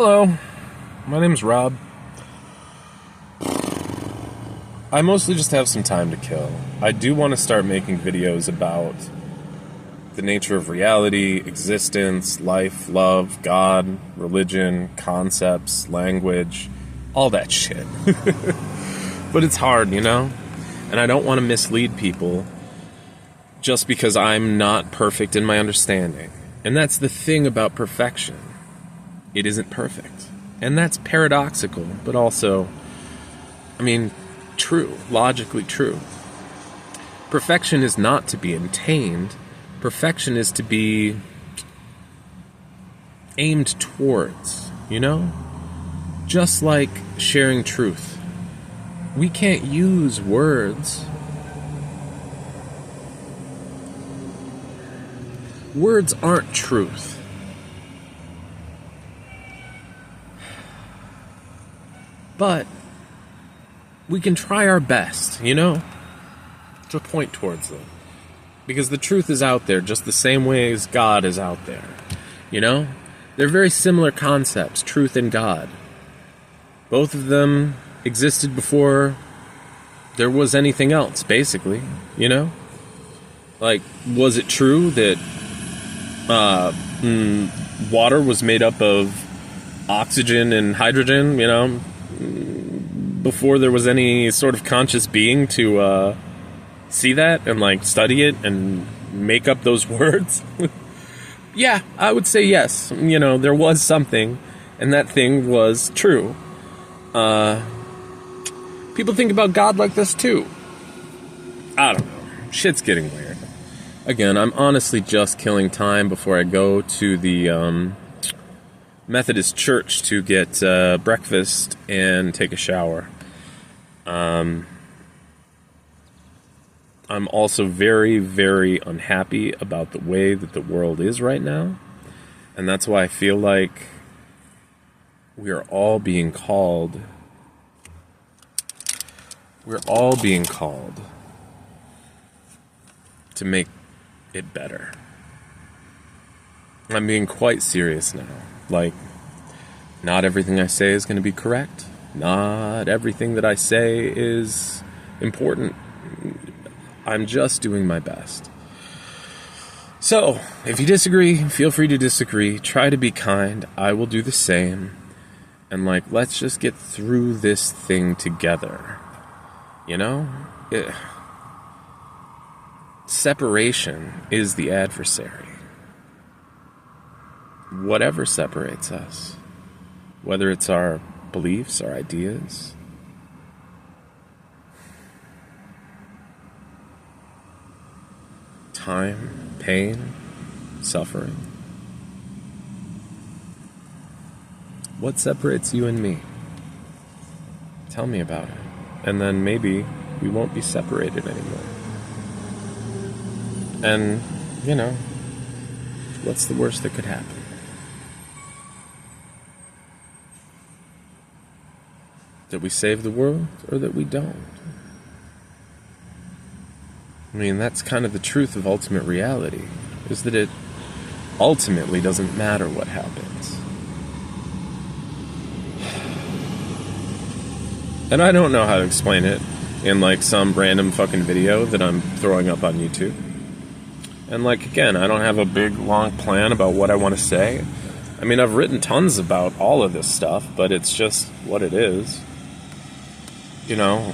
Hello, my name's Rob. I mostly just have some time to kill. I do want to start making videos about the nature of reality, existence, life, love, God, religion, concepts, language, all that shit. But it's hard, you know? And I don't want to mislead people just because I'm not perfect in my understanding. And that's the thing about perfection. It isn't perfect. And that's paradoxical, but also, true, logically true. Perfection is not to be attained. Perfection is to be aimed towards, you know? Just like sharing truth. We can't use words. Words aren't truth. But we can try our best, you know, to point towards them. Because the truth is out there just the same way as God is out there, you know? They're very similar concepts, truth and God. Both of them existed before there was anything else, basically, you know? Like, was it true that water was made up of oxygen and hydrogen, you know, before there was any sort of conscious being to see that and like study it and make up those words? Yeah, I would say yes. You know, there was something, and that thing was true. People think about God like this too. I don't know. Shit's getting weird. Again, I'm honestly just killing time before I go to the Methodist church to get breakfast and take a shower. I'm also very, very unhappy about the way that the world is right now. And that's why I feel like we are all being called. We're all being called to make it better. I'm being quite serious now. Like, not everything I say is going to be correct. Not everything that I say is important. I'm just doing my best. So, if you disagree, feel free to disagree. Try to be kind. I will do the same. And, let's just get through this thing together. You know? Separation is the adversary. Whatever separates us, whether it's our beliefs, our ideas, time, pain, suffering. What separates you and me? Tell me about it. And then maybe we won't be separated anymore. And, you know, what's the worst that could happen? That we save the world, or that we don't? That's kind of the truth of ultimate reality, is that it ultimately doesn't matter what happens. And I don't know how to explain it in, some random fucking video that I'm throwing up on YouTube. And, again, I don't have a big, long plan about what I want to say. I've written tons about all of this stuff, but it's just what it is. You know,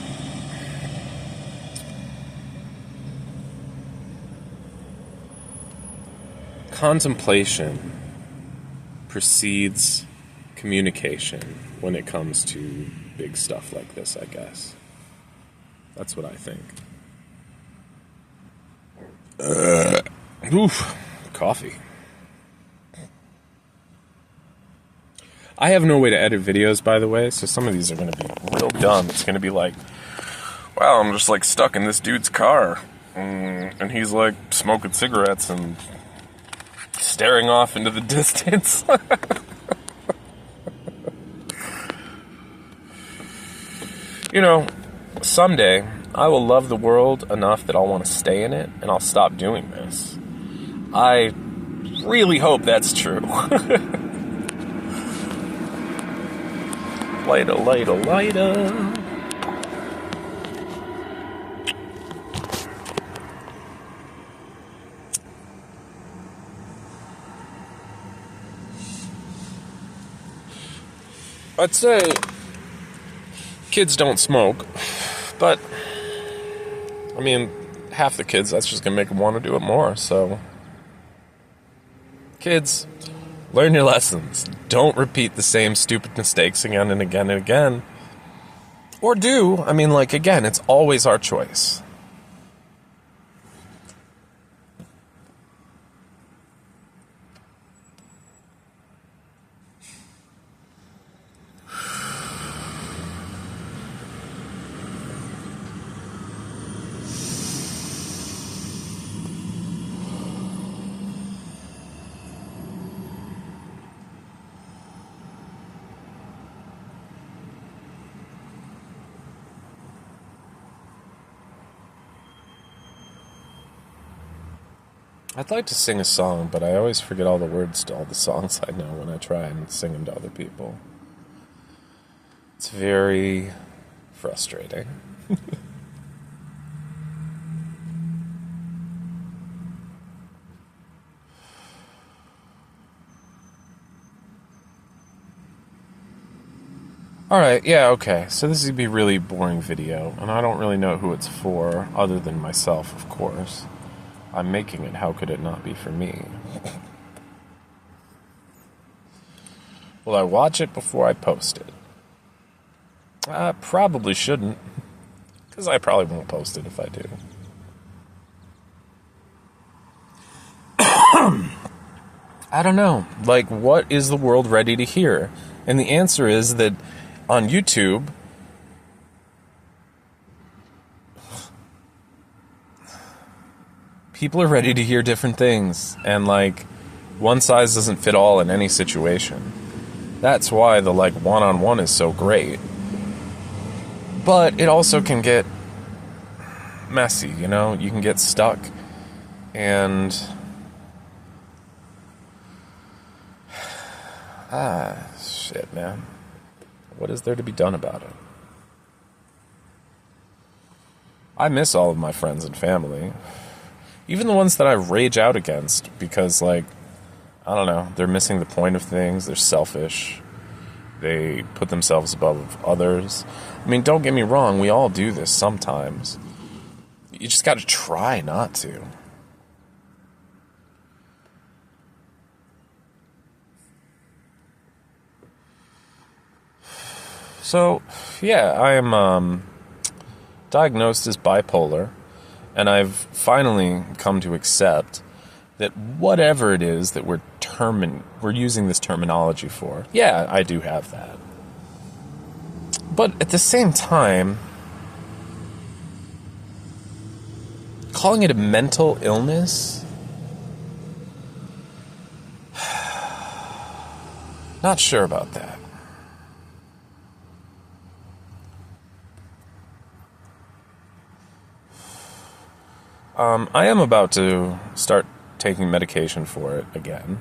contemplation precedes communication when it comes to big stuff like this, I guess. That's what I think. Coffee. I have no way to edit videos, by the way, so some of these are going to be real dumb. It's going to be like, wow, I'm just stuck in this dude's car, and he's smoking cigarettes and staring off into the distance. You know, someday I will love the world enough that I'll want to stay in it, and I'll stop doing this. I really hope that's true. Lighter, lighter, lighter. I'd say kids don't smoke, but I mean, half the kids, that's just gonna make them want to do it more. So, kids, learn your lessons. Don't repeat the same stupid mistakes again and again and again. Or do. I mean, like, again, it's always our choice. I'd like to sing a song, but I always forget all the words to all the songs I know when I try and sing them to other people. It's very frustrating. Alright, yeah, okay. So this is going to be a really boring video, and I don't really know who it's for, other than myself, of course. I'm making it, how could it not be for me? Will I watch it before I post it? I probably shouldn't, because I probably won't post it if I do. I don't know. Like, what is the world ready to hear? And the answer is that on YouTube, people are ready to hear different things, and like, one size doesn't fit all in any situation. That's why the like one-on-one is so great. But it also can get messy, you know? You can get stuck, and shit, man. What is there to be done about it? I miss all of my friends and family. Even the ones that I rage out against because, like, I don't know, they're missing the point of things, they're selfish, they put themselves above others. I mean, don't get me wrong, we all do this sometimes. You just gotta try not to. So, yeah, I am diagnosed as bipolar. And I've finally come to accept that whatever it is that we're using this terminology for, yeah, I do have that. But at the same time, calling it a mental illness, not sure about that. I am about to start taking medication for it again,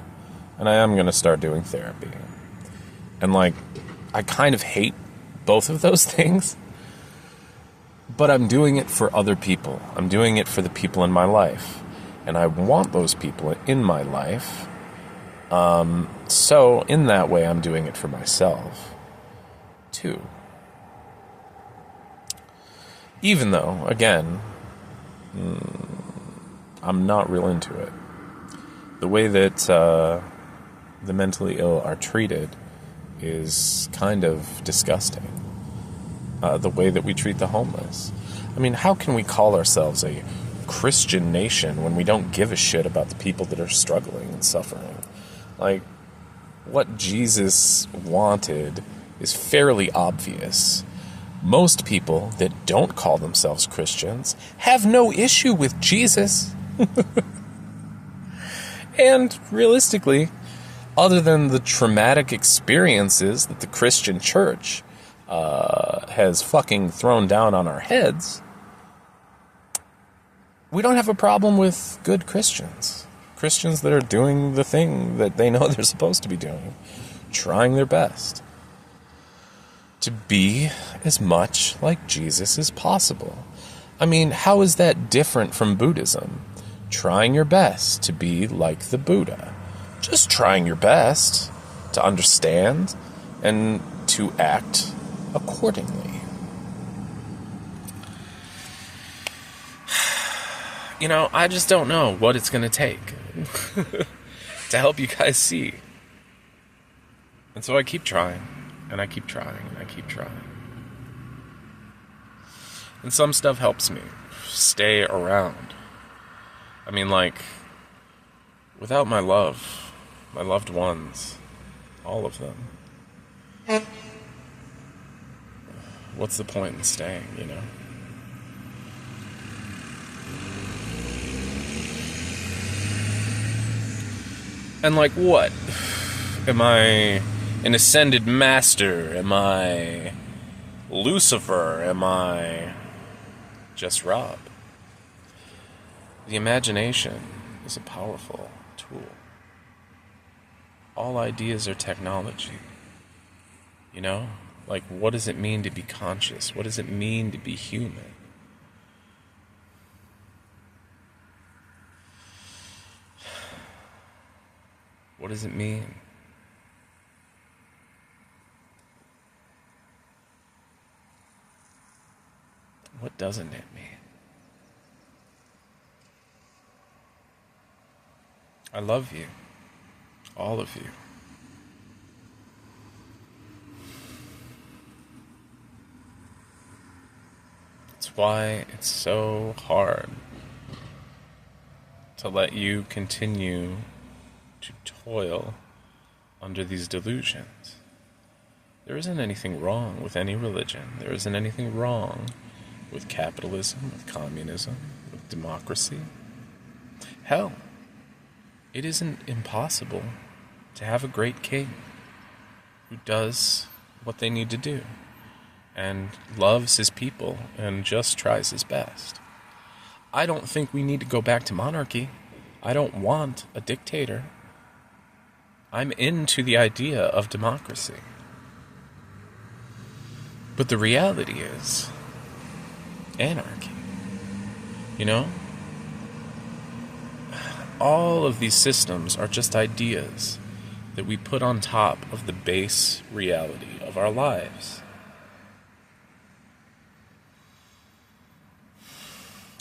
and I am going to start doing therapy. And, like, I kind of hate both of those things, but I'm doing it for other people. I'm doing it for the people in my life, and I want those people in my life. So, in that way, I'm doing it for myself, too. Even though, again, I'm not real into it. The way that the mentally ill are treated is kind of disgusting. The way that we treat the homeless. I mean, how can we call ourselves a Christian nation when we don't give a shit about the people that are struggling and suffering? Like, what Jesus wanted is fairly obvious. Most people that don't call themselves Christians have no issue with Jesus. And realistically, other than the traumatic experiences that the Christian church has fucking thrown down on our heads, we don't have a problem with good Christians. Christians that are doing the thing that they know they're supposed to be doing, trying their best to be as much like Jesus as possible. I mean, how is that different from Buddhism? Trying your best to be like the Buddha. Just trying your best to understand and to act accordingly. You know, I just don't know what it's going to take to help you guys see. And so I keep trying, and I keep trying, and I keep trying. And some stuff helps me stay around. I mean, like, without my love, my loved ones, all of them, what's the point in staying, you know? And like what? Am I an ascended master? Am I Lucifer? Am I just Rob? The imagination is a powerful tool. All ideas are technology. You know? Like, what does it mean to be conscious? What does it mean to be human? What does it mean? What doesn't it mean? I love you. All of you. That's why it's so hard to let you continue to toil under these delusions. There isn't anything wrong with any religion. There isn't anything wrong with capitalism, with communism, with democracy. Hell, it isn't impossible to have a great king who does what they need to do and loves his people and just tries his best. I don't think we need to go back to monarchy. I don't want a dictator. I'm into the idea of democracy. But the reality is anarchy. You know? All of these systems are just ideas that we put on top of the base reality of our lives.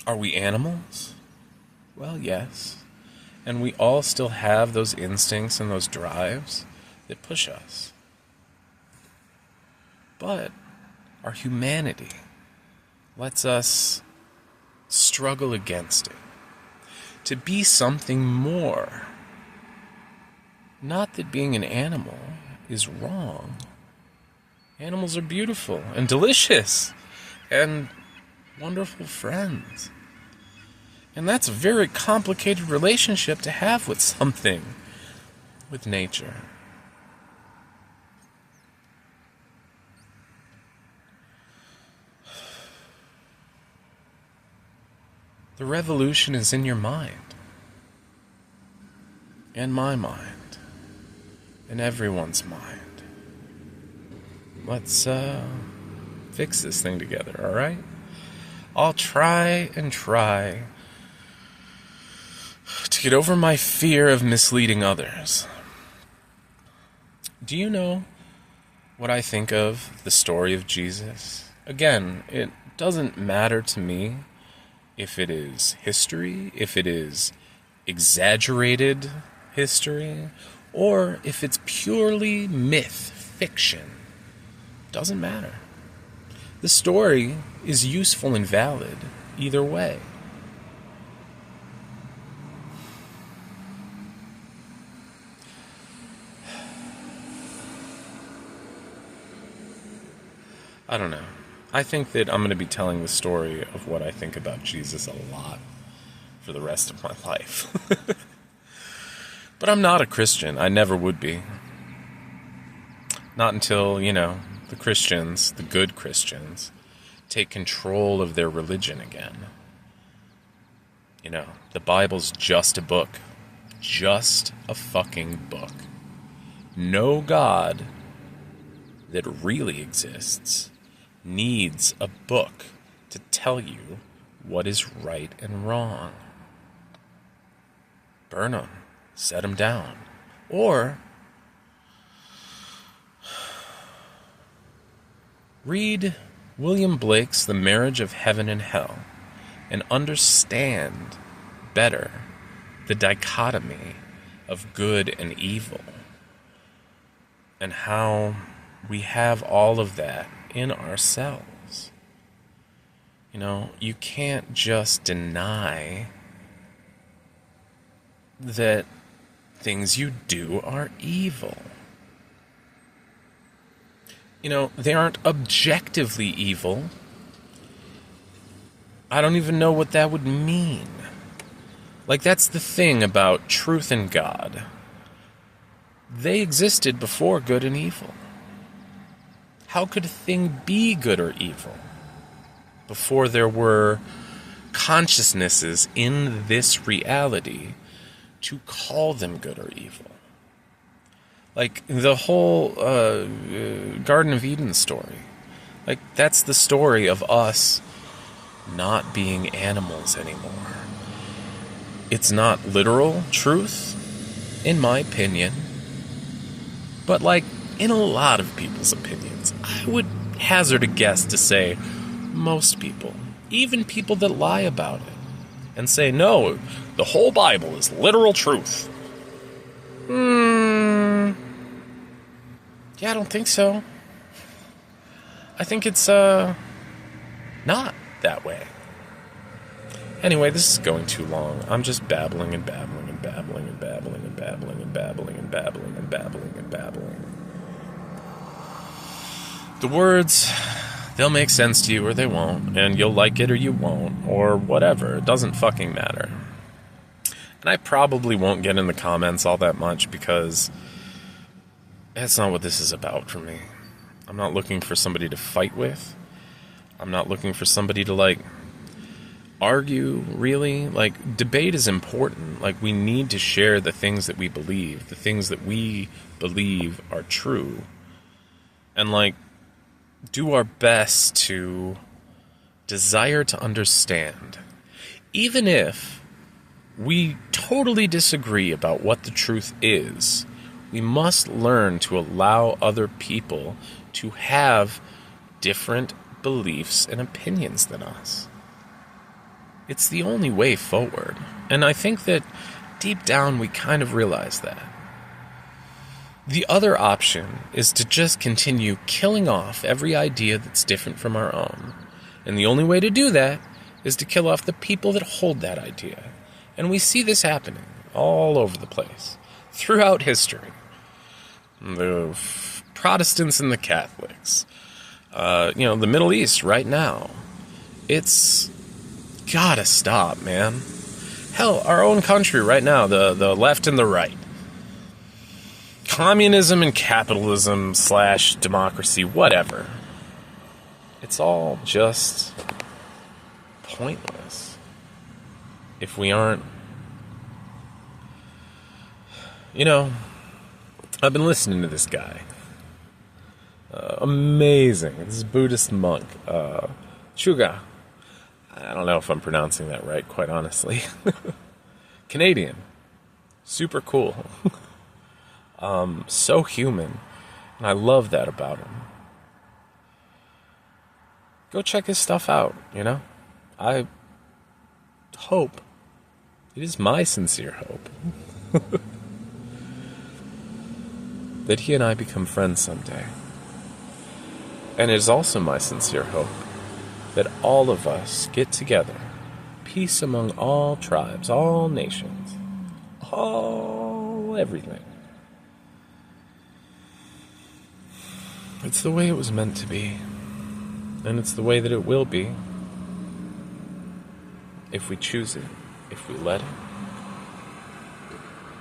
Are we animals? Well, yes. And we all still have those instincts and those drives that push us. But our humanity lets us struggle against it. To be something more. Not that being an animal is wrong. Animals are beautiful and delicious and wonderful friends. And that's a very complicated relationship to have with something, with nature. The revolution is in your mind, and my mind, and everyone's mind. Let's fix this thing together, all right? I'll try and try to get over my fear of misleading others. Do you know what I think of the story of Jesus? Again, it doesn't matter to me if it is history, if it is exaggerated history, or if it's purely myth, fiction. Doesn't matter. The story is useful and valid either way. I don't know. I think that I'm going to be telling the story of what I think about Jesus a lot for the rest of my life. But I'm not a Christian. I never would be. Not until, the Christians, the good Christians, take control of their religion again. The Bible's just a book. Just a fucking book. No God, that really exists needs a book to tell you what is right and wrong. Burn them, set them down, or read William Blake's The Marriage of Heaven and Hell and understand better the dichotomy of good and evil and how we have all of that in ourselves. You know, you can't just deny that things you do are evil. You know, they aren't objectively evil. I don't even know what that would mean. Like, that's the thing about truth and God. They existed before good and evil. How could a thing be good or evil before there were consciousnesses in this reality to call them good or evil? Like, the whole Garden of Eden story. Like, that's the story of us not being animals anymore. It's not literal truth, in my opinion, but like, in a lot of people's opinions, I would hazard a guess to say most people, even people that lie about it, and say, no, the whole Bible is literal truth. Yeah, I don't think so. I think it's, not that way. Anyway, this is going too long. I'm just babbling and babbling and babbling and babbling and babbling and babbling and babbling and babbling and babbling. The words, they'll make sense to you or they won't, and you'll like it or you won't, or whatever. It doesn't fucking matter. And I probably won't get in the comments all that much because that's not what this is about for me. I'm not looking for somebody to fight with. I'm not looking for somebody to, like, argue, really. Like, debate is important. Like, we need to share the things that we believe, the things that we believe are true, and, like, do our best to desire to understand. Even if we totally disagree about what the truth is, we must learn to allow other people to have different beliefs and opinions than us. It's the only way forward. And I think that deep down we kind of realize that. The other option is to just continue killing off every idea that's different from our own. And the only way to do that is to kill off the people that hold that idea. And we see this happening all over the place, throughout history. The Protestants and the Catholics. The Middle East right now. It's gotta stop, man. Hell, our own country right now, the left and the right. Communism and capitalism / democracy, whatever. It's all just pointless if we aren't... I've been listening to this guy. Amazing. This is Buddhist monk. Chuga. I don't know if I'm pronouncing that right, quite honestly. Canadian. Super cool. So human. And I love that about him. Go check his stuff out, I hope. It is my sincere hope. that he and I become friends someday. And it is also my sincere hope that all of us get together, peace among all tribes, all nations, all everything. It's the way it was meant to be, and it's the way that it will be if we choose it, if we let it.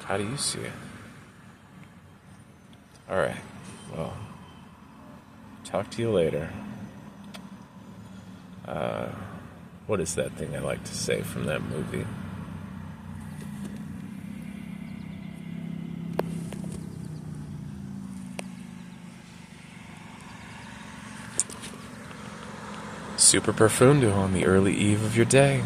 How do you see it? Alright, well, talk to you later. What is that thing I like to say from that movie? Super profundo on the early eve of your day.